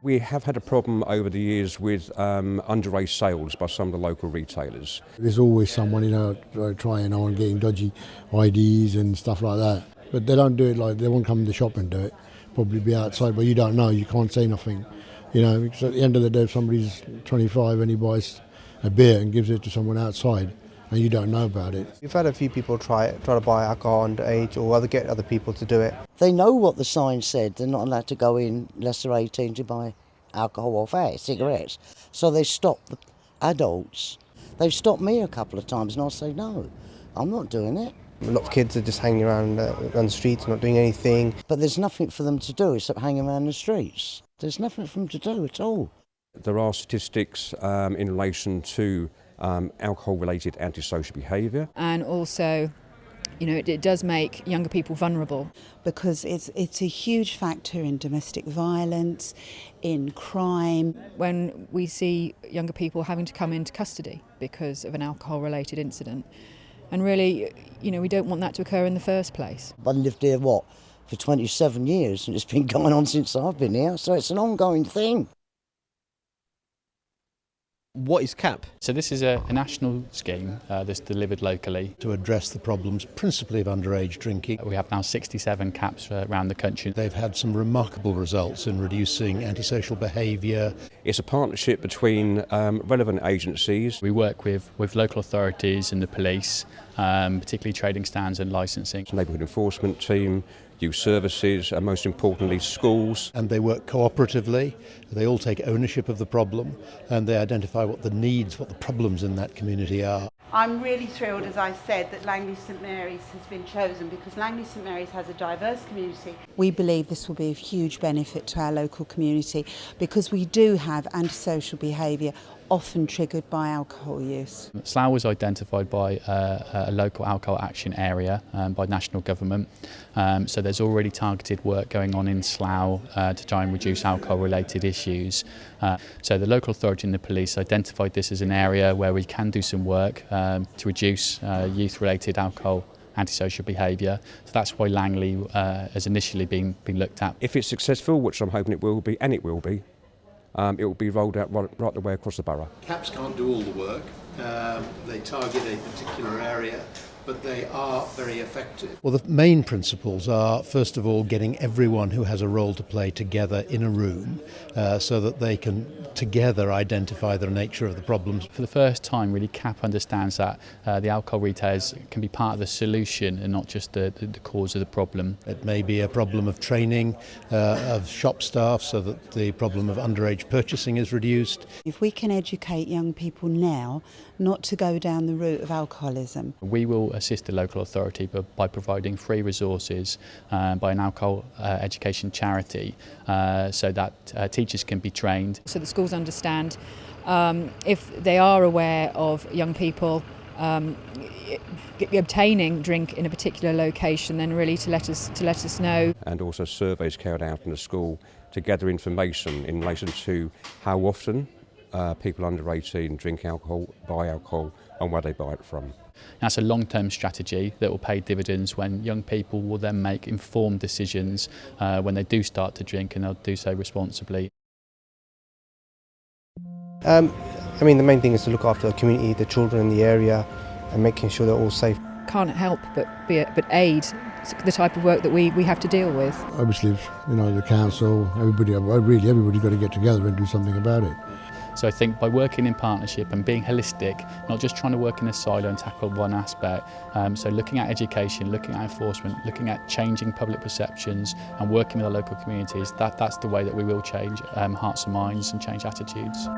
We have had a problem over the years with underage sales by some of the local retailers. There's always someone, trying on getting dodgy IDs and stuff like that. But they don't do it they won't come in the shop and do it. Probably be outside, but you don't know, you can't say nothing. Because at the end of the day, if somebody's 25 and he buys a beer and gives it to someone outside, and you don't know about it. We've had a few people try to buy alcohol underage or get other people to do it. They know what the sign said. They're not allowed to go in unless they're 18 to buy alcohol or cigarettes. So they stop the adults. They've stopped me a couple of times and I'll say, no, I'm not doing it. A lot of kids are just hanging around on the streets, not doing anything. But there's nothing for them to do except hang around the streets. There's nothing for them to do at all. There are statistics in relation to alcohol-related antisocial behaviour. And also, it does make younger people vulnerable. Because it's a huge factor in domestic violence, in crime. When we see younger people having to come into custody because of an alcohol-related incident, and really, we don't want that to occur in the first place. I've lived here, for 27 years, and it's been going on since I've been here, so it's an ongoing thing. What is CAP? So this is a national scheme that's delivered locally to address the problems principally of underage drinking. We have now 67 CAPs around the country. They've had some remarkable results in reducing antisocial behaviour. It's a partnership between relevant agencies. We work with local authorities and the police, particularly trading stands and licensing. Neighbourhood enforcement team, youth services, and most importantly schools. And they work cooperatively, they all take ownership of the problem and they identify what the needs, what the problems in that community are. I'm really thrilled, as I said, that Langley St Mary's has been chosen because Langley St Mary's has a diverse community. We believe this will be of huge benefit to our local community because we do have antisocial behaviour often triggered by alcohol use. Slough was identified by a local alcohol action area by national government, so there's already targeted work going on in Slough to try and reduce alcohol related issues. So the local authority and the police identified this as an area where we can do some work to reduce youth related alcohol antisocial behaviour. So that's why Langley has initially been looked at. If it's successful, which I'm hoping it will be, and it will be rolled out right the way across the borough. CAPs can't do all the work. They target a particular area, but they are very effective. Well, the main principles are, first of all, getting everyone who has a role to play together in a room so that they can together identify the nature of the problems. For the first time, really, CAP understands that the alcohol retailers can be part of the solution and not just the cause of the problem. It may be a problem of training of shop staff so that the problem of underage purchasing is reduced. If we can educate young people now not to go down the route of alcoholism. We will assist the local authority by providing free resources by an alcohol education charity so that teachers can be trained. So the schools understand if they are aware of young people obtaining drink in a particular location, then really to let us know. And also surveys carried out in the school to gather information in relation to how often people under 18 drink alcohol, buy alcohol, and where they buy it from. That's a long-term strategy that will pay dividends when young people will then make informed decisions when they do start to drink, and they'll do so responsibly. The main thing is to look after the community, the children in the area, and making sure they're all safe. Can't help but aid the type of work that we have to deal with. Obviously, the council, everybody's got to get together and do something about it. So I think by working in partnership and being holistic, not just trying to work in a silo and tackle one aspect, so looking at education, looking at enforcement, looking at changing public perceptions and working with our local communities, that's the way that we will change hearts and minds and change attitudes.